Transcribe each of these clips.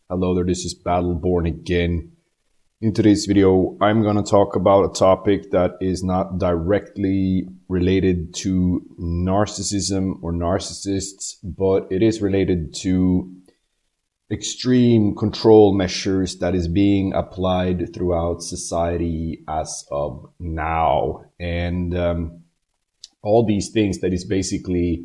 Hello there, this is Battleborn again. In today's video, I'm going to talk about a topic that is not directly related to narcissism or narcissists, but it is related to extreme control measures that is being applied throughout society as of now. And all these things that is basically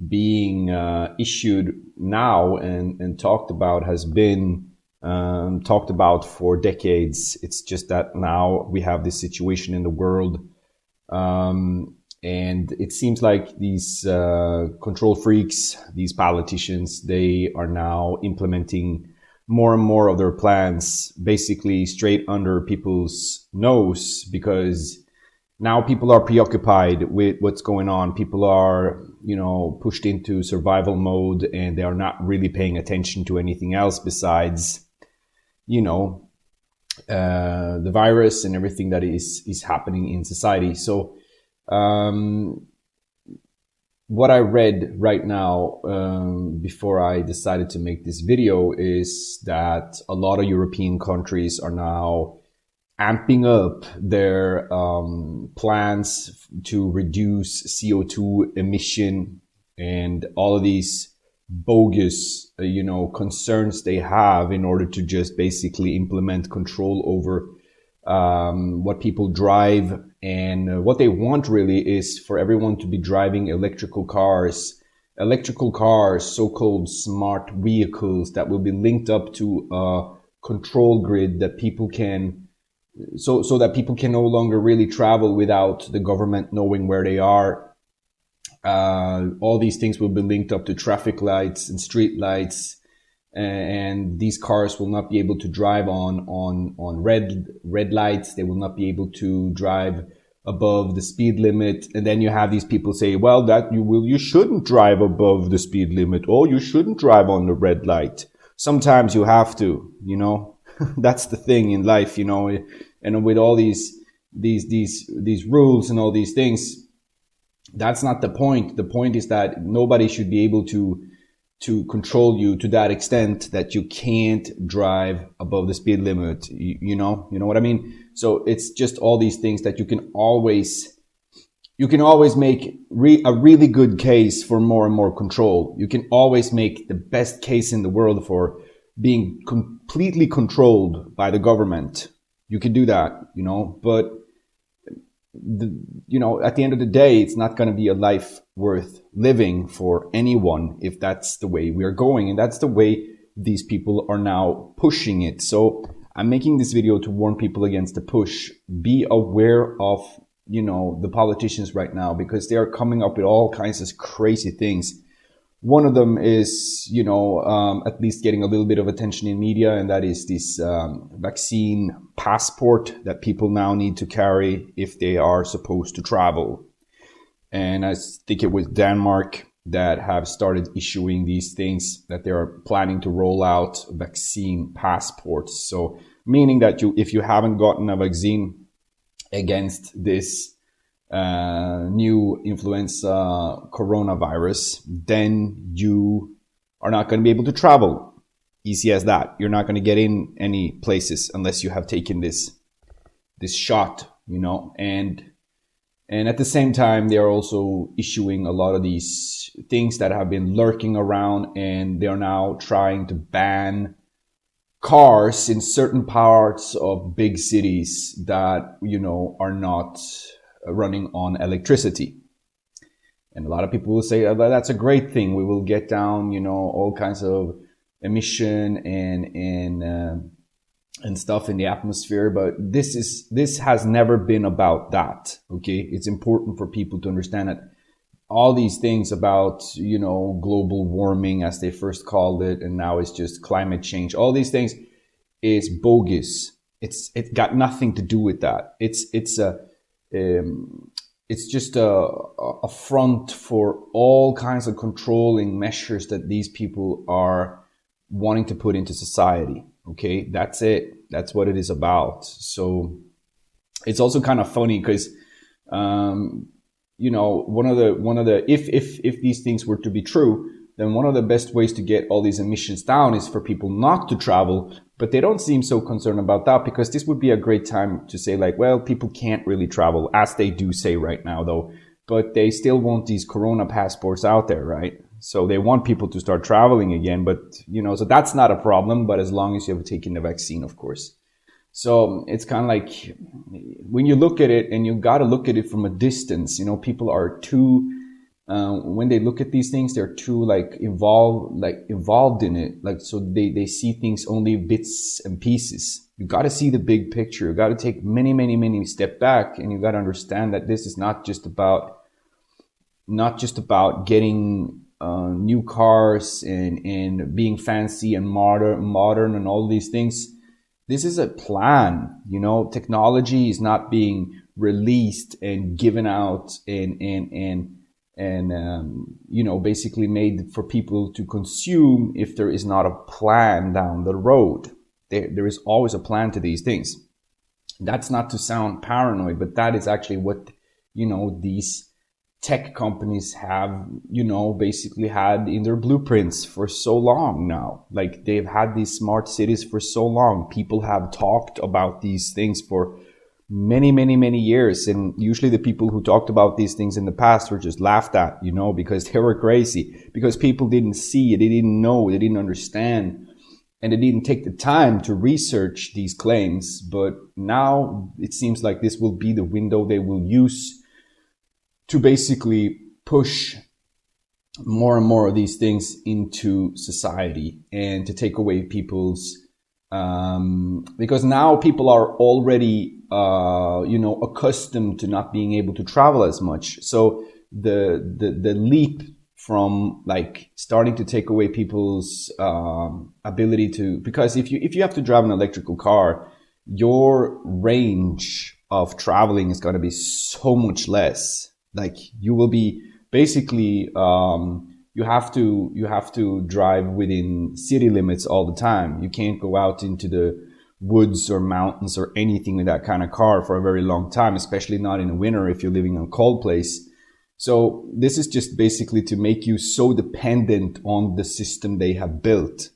being issued now and talked about has been talked about for decades. It's just that now we have this situation in the world, and it seems like these control freaks, these politicians, they are now implementing more and more of their plans basically straight under people's nose, because now people are preoccupied with what's going on. People are, pushed into survival mode, and they are not really paying attention to anything else besides, the virus and everything that is happening in society. So, what I read right now, before I decided to make this video, is that a lot of European countries are now amping up their plans to reduce CO2 emission, and all of these bogus, concerns they have in order to just basically implement control over what people drive. And what they want really is for everyone to be driving electrical cars, so-called smart vehicles that will be linked up to a control grid that people can so that people can no longer really travel without the government knowing where they are. All these things will be linked up to traffic lights and street lights, and these cars will not be able to drive on red lights. They will not be able to drive above the speed limit. And then you have these people say, well, that you shouldn't drive above the speed limit, or you shouldn't drive on the red light. Sometimes you have to, that's the thing in life, and with all these rules and all these things, that's not the point. The point is that nobody should be able to control you to that extent that you can't drive above the speed limit. You know what I mean? So it's just all these things that you can always make a really good case for more and more control. You can always make the best case in the world for being completely controlled by the government. You can do that, but at the end of the day, it's not going to be a life worth living for anyone if that's the way we are going. And that's the way these people are now pushing it. So I'm making this video to warn people against the push. Be aware of, the politicians right now, because they are coming up with all kinds of crazy things. One of them is, at least getting a little bit of attention in media, and that is this vaccine passport that people now need to carry if they are supposed to travel. And I think it was Denmark that have started issuing these things, that they are planning to roll out vaccine passports. So meaning that if you haven't gotten a vaccine against this new influenza coronavirus, then you are not going to be able to travel. Easy as that. You're not going to get in any places unless you have taken this shot, and at the same time, they are also issuing a lot of these things that have been lurking around, and they are now trying to ban cars in certain parts of big cities that, are not running on electricity. And a lot of people will say, oh, that's a great thing. We will get down, all kinds of emission and stuff in the atmosphere. But this has never been about that. Okay. It's important for people to understand that all these things about, global warming, as they first called it, and now it's just climate change. All these things is bogus. It's got nothing to do with that. It's just a front for all kinds of controlling measures that these people are wanting to put into society. Okay, that's it. That's what it is about. So it's also kind of funny because, one of the if these things were to be true, then one of the best ways to get all these emissions down is for people not to travel. But they don't seem so concerned about that, because this would be a great time to say like, well, people can't really travel, as they do say right now though, but they still want these corona passports out there, right? So they want people to start traveling again, but so that's not a problem, but as long as you have taken the vaccine, of course. So it's kind of like, when you look at it, and you got to look at it from a distance, people are too, when they look at these things, they're too involved in it. Like, so they see things only bits and pieces. You got to see the big picture. You got to take many, many, many step back, and you got to understand that this is not just about getting new cars and being fancy and modern and all these things. This is a plan. Technology is not being released and given out and basically made for people to consume if there is not a plan down the road. There is always a plan to these things. That's not to sound paranoid, but that is actually what these tech companies have basically had in their blueprints for so long now. Like, they've had these smart cities for so long. People have talked about these things for many, many, many years. And usually the people who talked about these things in the past were just laughed at, because they were crazy, because people didn't see it, they didn't know, they didn't understand, and they didn't take the time to research these claims. But now it seems like this will be the window they will use to basically push more and more of these things into society, and to take away people's, because now people are already, accustomed to not being able to travel as much. So the leap from like starting to take away people's, ability to, because if you have to drive an electrical car, your range of traveling is going to be so much less. Like, you will be basically, you have to drive within city limits all the time. You can't go out into the woods or mountains or anything with that kind of car for a very long time, especially not in the winter if you're living in a cold place. So this is just basically to make you so dependent on the system they have built.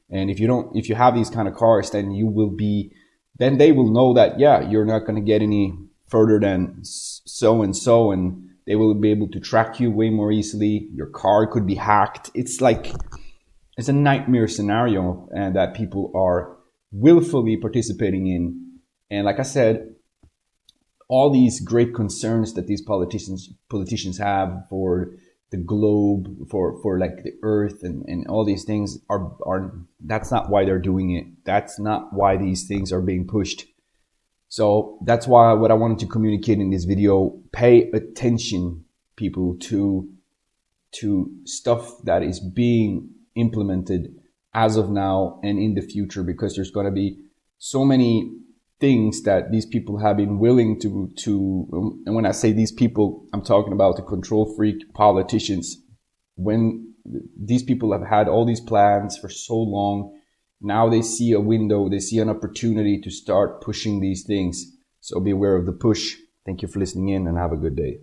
And if you have these kind of cars, then they will know that, yeah, you're not going to get any further than so and so, and they will be able to track you way more easily. Your car could be hacked. It's a nightmare scenario, and that people are willfully participating in. And like I said, all these great concerns that these politicians have for the globe, for like the earth and all these things are that's not why they're doing it. That's not why these things are being pushed. So that's why what I wanted to communicate in this video: pay attention, people, to stuff that is being implemented as of now and in the future, because there's going to be so many things that these people have been willing to, and when I say these people, I'm talking about the control freak politicians. When these people have had all these plans for so long, now they see a window, they see an opportunity to start pushing these things. So be aware of the push. Thank you for listening in, and have a good day.